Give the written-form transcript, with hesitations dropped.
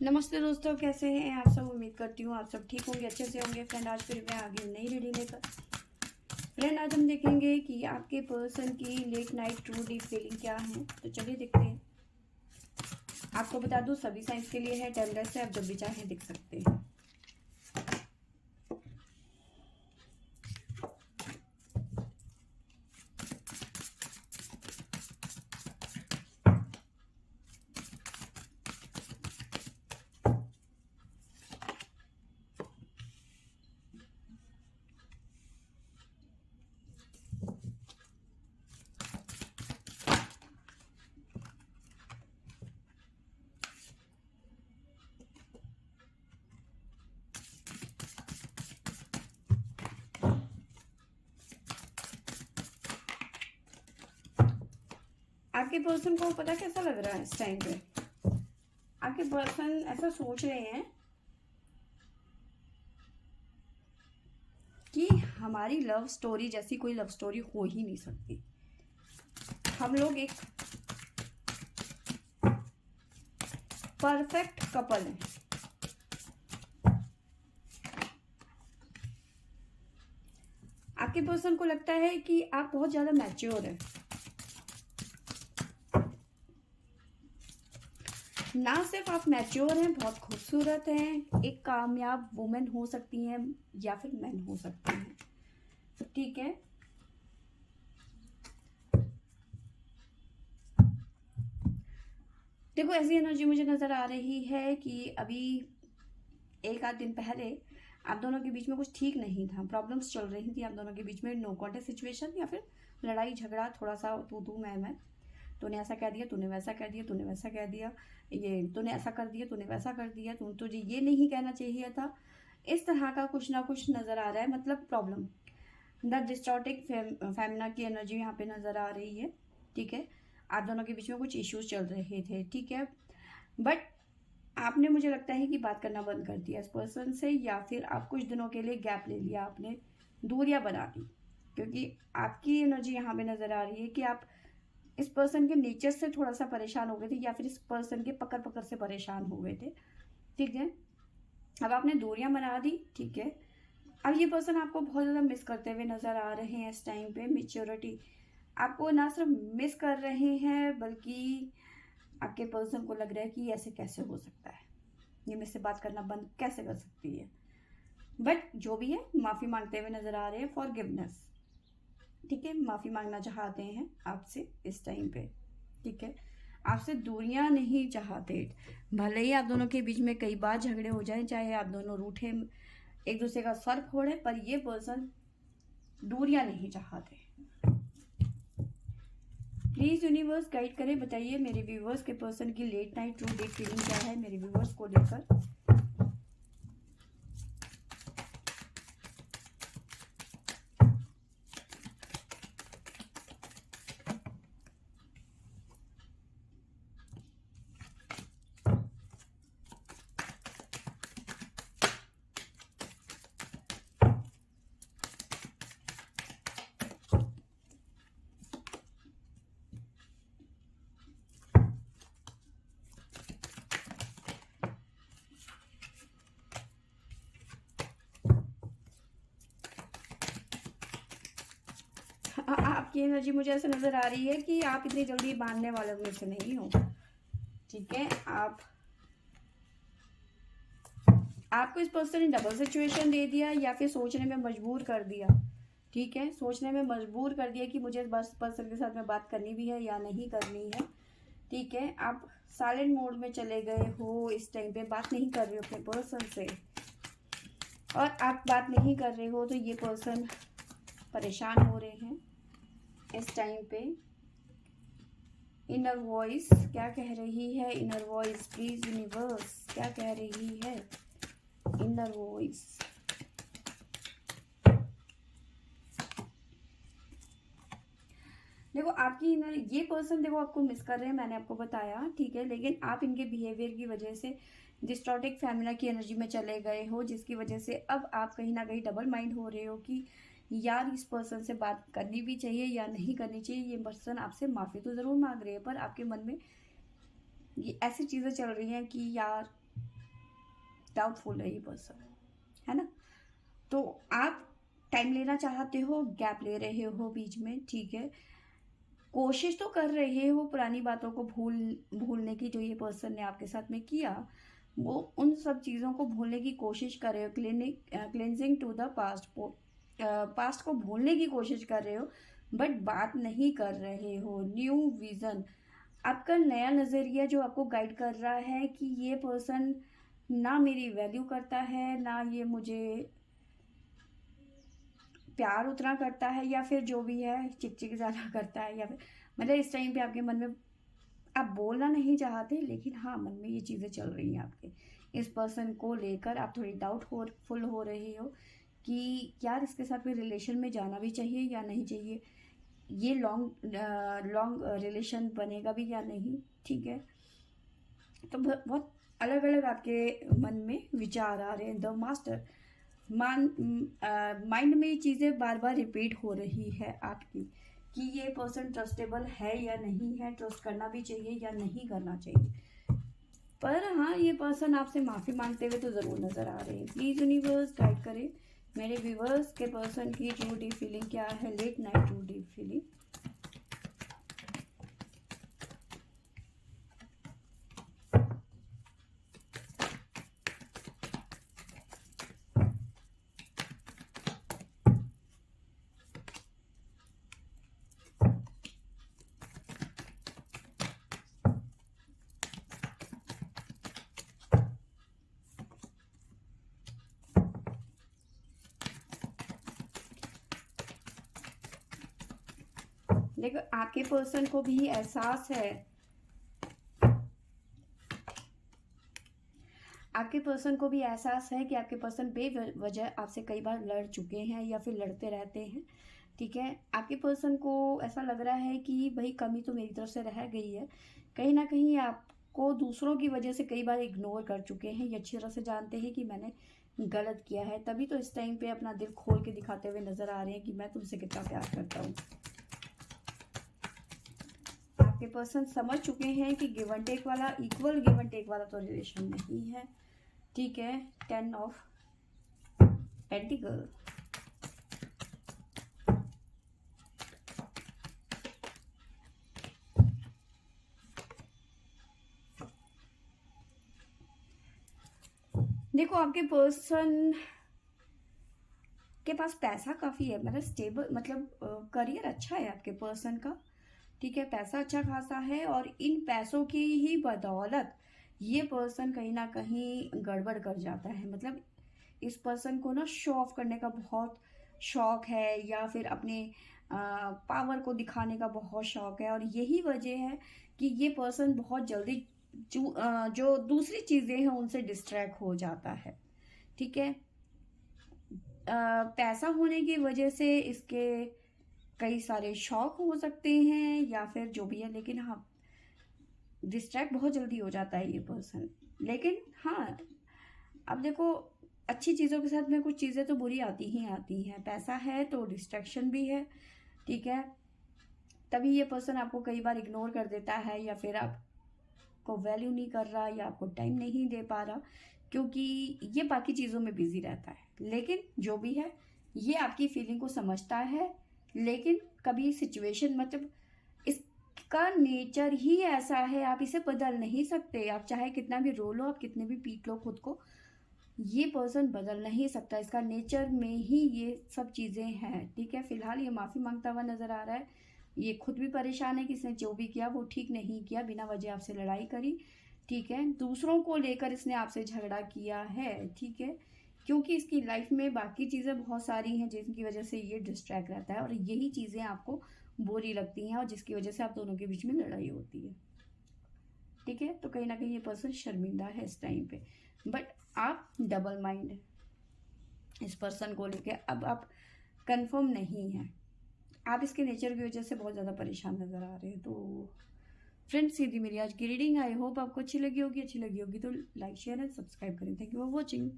नमस्ते दोस्तों, कैसे हैं आप सब। उम्मीद करती हूँ आप सब ठीक होंगे, अच्छे से होंगे। फ्रेंड, आज फिर मैं आ गई हूँ नई रीडिंग लेकर। फ्रेंड, आज हम देखेंगे कि आपके पर्सन की late night true deep feeling क्या है। तो चलिए देखते हैं। आपको बता दूँ, सभी साइंस के लिए है। टाइमलेस है, आप जब भी चाहें देख सकते हैं। आपके पर्सन को पता कैसा लग रहा है इस टाइम पे। आपके पर्सन ऐसा सोच रहे हैं कि हमारी लव स्टोरी जैसी कोई लव स्टोरी हो ही नहीं सकती। हम लोग एक परफेक्ट कपल हैं। आपके पर्सन को लगता है कि आप बहुत ज़्यादा मैच्योर हैं। ना सिर्फ आप मैच्योर हैं, बहुत खूबसूरत हैं, एक कामयाब वुमेन हो सकती हैं या फिर मैन हो सकते हैं। ठीक है, देखो ऐसी एनर्जी मुझे नज़र आ रही है कि अभी एक आध दिन पहले आप दोनों के बीच में कुछ ठीक नहीं था। प्रॉब्लम्स चल रही थी आप दोनों के बीच में। नो कॉन्टेक्ट सिचुएशन या फिर लड़ाई झगड़ा, थोड़ा सा तू मैं। तूने ऐसा कह दिया, तूने वैसा कह दिया, तूने वैसा कह दिया, ये तूने ऐसा कर दिया, तूने वैसा कर दिया, तुझे ये नहीं कहना चाहिए था। इस तरह का कुछ ना कुछ नज़र आ रहा है। मतलब प्रॉब्लम, द डिस्टॉर्टिक फेमिना की एनर्जी यहाँ पे नज़र आ रही है। ठीक है, आप दोनों के बीच में कुछ इश्यूज चल रहे थे। ठीक है, बट आपने, मुझे लगता है कि बात करना बंद कर दिया इस पर्सन से, या फिर आप कुछ दिनों के लिए गैप ले लिया, आपने दूरियां बना दी। क्योंकि आपकी एनर्जी यहाँ पे नज़र आ रही है कि आप इस पर्सन के नेचर से थोड़ा सा परेशान हो गए थे, या फिर इस पर्सन के पकड़ पकड़ से परेशान हो गए थे। ठीक है, अब आपने दूरियां बना दी। ठीक है, अब ये पर्सन आपको बहुत ज़्यादा मिस करते हुए नज़र आ रहे हैं इस टाइम पे। मेच्योरिटी, आपको ना सिर्फ मिस कर रहे हैं बल्कि आपके पर्सन को लग रहा है कि ऐसे कैसे हो सकता है, ये मुझसे बात करना बंद कैसे कर सकती है। बट जो भी है, माफ़ी मांगते हुए नज़र आ रहे हैं। फॉरगिवनेस, ठीक है, माफ़ी मांगना चाहते हैं आपसे इस टाइम पे। ठीक है, आपसे दूरियां नहीं चाहते। भले ही आप दोनों के बीच में कई बार झगड़े हो जाएं, चाहे आप दोनों रूठे, एक दूसरे का सर फोड़े, पर ये पर्सन दूरियां नहीं चाहते। प्लीज़ यूनिवर्स गाइड करें, बताइए मेरे व्यूवर्स के पर्सन की late night true date feeling क्या है मेरे व्यूवर्स को लेकर। आपकी एनर्जी मुझे ऐसा नज़र आ रही है कि आप इतनी जल्दी बांधने वालों में से नहीं हो। ठीक है, आपको इस पर्सन ने डबल सिचुएशन दे दिया या फिर सोचने में मजबूर कर दिया। ठीक है, सोचने में मजबूर कर दिया कि मुझे बस पर्सन के साथ में बात करनी भी है या नहीं करनी है। ठीक है, आप साइलेंट मोड में चले गए हो इस टाइम पे, बात नहीं कर रहे हो अपने पर्सन से। और आप बात नहीं कर रहे हो तो ये पर्सन परेशान हो रहे हैं इस टाइम पे। इनर वॉइस क्या कह रही है? इनर वॉइस, प्लीज यूनिवर्स क्या कह रही है इनर वॉइस? देखो आपकी इनर, ये पर्सन देखो आपको मिस कर रहे हैं, मैंने आपको बताया। ठीक है, लेकिन आप इनके बिहेवियर की वजह से डिस्टॉर्टिक फैमिली की एनर्जी में चले गए हो, जिसकी वजह से अब आप कहीं ना कहीं डबल माइंड हो रहे हो कि यार इस पर्सन से बात करनी भी चाहिए या नहीं करनी चाहिए। ये पर्सन आपसे माफ़ी तो ज़रूर मांग रहे हैं, पर आपके मन में ये ऐसी चीज़ें चल रही हैं कि यार डाउटफुल है ये पर्सन, है ना। तो आप टाइम लेना चाहते हो, गैप ले रहे हो बीच में, ठीक है। कोशिश तो कर रहे हो पुरानी बातों को भूलने की, जो ये पर्सन ने आपके साथ में किया, वो उन सब चीज़ों को भूलने की कोशिश कर रहे हो, clinging to the past, past को भूलने की कोशिश कर रहे हो, बट बात नहीं कर रहे हो। न्यू विजन, आपका नया नज़रिया जो आपको गाइड कर रहा है कि ये पर्सन ना मेरी वैल्यू करता है, ना ये मुझे प्यार उतना करता है, या फिर जो भी है चिकचिक ज़्यादा करता है, या फिर मतलब इस टाइम पे आपके मन में आप बोलना नहीं चाहते, लेकिन हाँ मन में ये चीज़ें चल रही हैं आपके। इस पर्सन को लेकर आप थोड़ी डाउटफुल हो रहे हो कि यार इसके साथ कोई रिलेशन में जाना भी चाहिए या नहीं चाहिए, ये लॉन्ग रिलेशन बनेगा भी या नहीं, ठीक है। तो बहुत अलग अलग आपके मन में विचार आ रहे हैं। द मास्टर, माइंड में ये चीज़ें बार बार रिपीट हो रही है आपकी कि ये पर्सन ट्रस्टेबल है या नहीं है, ट्रस्ट करना भी चाहिए या नहीं करना चाहिए। पर हाँ, ये पर्सन आपसे माफ़ी मांगते हुए तो ज़रूर नज़र आ रहे हैं। प्लीज़ यूनिवर्स गाइड करें मेरे व्यूवर्स के पर्सन की ट्रू डीप फीलिंग क्या है, late night true deep feeling. देखो आपके पर्सन को भी एहसास है, आपके पर्सन को भी एहसास है कि आपके पर्सन बेवजह आपसे कई बार लड़ चुके हैं या फिर लड़ते रहते हैं, ठीक है। आपके पर्सन को ऐसा लग रहा है कि भाई कमी तो मेरी तरफ से रह गई है, कहीं ना कहीं आपको दूसरों की वजह से कई बार इग्नोर कर चुके हैं, ये अच्छी तरह से जानते हैं कि मैंने गलत किया है, तभी तो इस टाइम पे अपना दिल खोल के दिखाते हुए नजर आ रहे हैं कि मैं तुमसे कितना प्यार करता हूँ। आपके पर्सन समझ चुके हैं कि गिव एंड टेक वाला, इक्वल गिव एंड टेक वाला तो रिलेशन नहीं है, ठीक है। 10 ऑफ पेंटिकल, देखो आपके पर्सन के पास पैसा काफ़ी है, मतलब स्टेबल, मतलब करियर अच्छा है आपके पर्सन का, ठीक है। पैसा अच्छा खासा है और इन पैसों की ही बदौलत ये पर्सन कहीं ना कहीं गड़बड़ कर जाता है। मतलब इस पर्सन को ना शो ऑफ करने का बहुत शौक है, या फिर अपने पावर को दिखाने का बहुत शौक है, और यही वजह है कि ये पर्सन बहुत जल्दी जो दूसरी चीज़ें हैं उनसे डिस्ट्रैक्ट हो जाता है, ठीक है। पैसा होने की वजह से इसके कई सारे शौक हो सकते हैं या फिर जो भी है, लेकिन हाँ डिस्ट्रैक्ट बहुत जल्दी हो जाता है ये पर्सन। लेकिन हाँ, अब देखो अच्छी चीज़ों के साथ में कुछ चीज़ें तो बुरी आती ही आती हैं, पैसा है तो डिस्ट्रैक्शन भी है, ठीक है। तभी ये पर्सन आपको कई बार इग्नोर कर देता है, या फिर आपको वैल्यू नहीं कर रहा, या आपको टाइम नहीं दे पा रहा, क्योंकि ये बाकी चीज़ों में बिजी रहता है। लेकिन जो भी है ये आपकी फीलिंग को समझता है, लेकिन कभी सिचुएशन, मतलब इसका नेचर ही ऐसा है, आप इसे बदल नहीं सकते। आप चाहे कितना भी रो लो, आप कितने भी पीट लो खुद को, ये पर्सन बदल नहीं सकता, इसका नेचर में ही ये सब चीज़ें हैं, ठीक है। फिलहाल ये माफ़ी मांगता हुआ नज़र आ रहा है, ये खुद भी परेशान है कि इसने जो भी किया वो ठीक नहीं किया, बिना वजह आपसे लड़ाई करी, ठीक है। दूसरों को लेकर इसने आपसे झगड़ा किया है, ठीक है, क्योंकि इसकी लाइफ में बाकी चीज़ें बहुत सारी हैं जिनकी वजह से ये डिस्ट्रैक्ट रहता है, और यही चीज़ें आपको बुरी लगती हैं और जिसकी वजह से आप दोनों के बीच में लड़ाई होती है, ठीक है। तो कहीं ना कहीं ये पर्सन शर्मिंदा है इस टाइम पे, बट आप डबल माइंड इस पर्सन को लेके अब आप कंफर्म नहीं है, आप इसके नेचर की वजह से बहुत ज़्यादा परेशान नज़र आ रहे हैं। तो फ्रेंड्स, ये थी मेरी आज की रीडिंग। आई होप आपको अच्छी लगी होगी तो लाइक शेयर एंड सब्सक्राइब करें। Thank you for watching.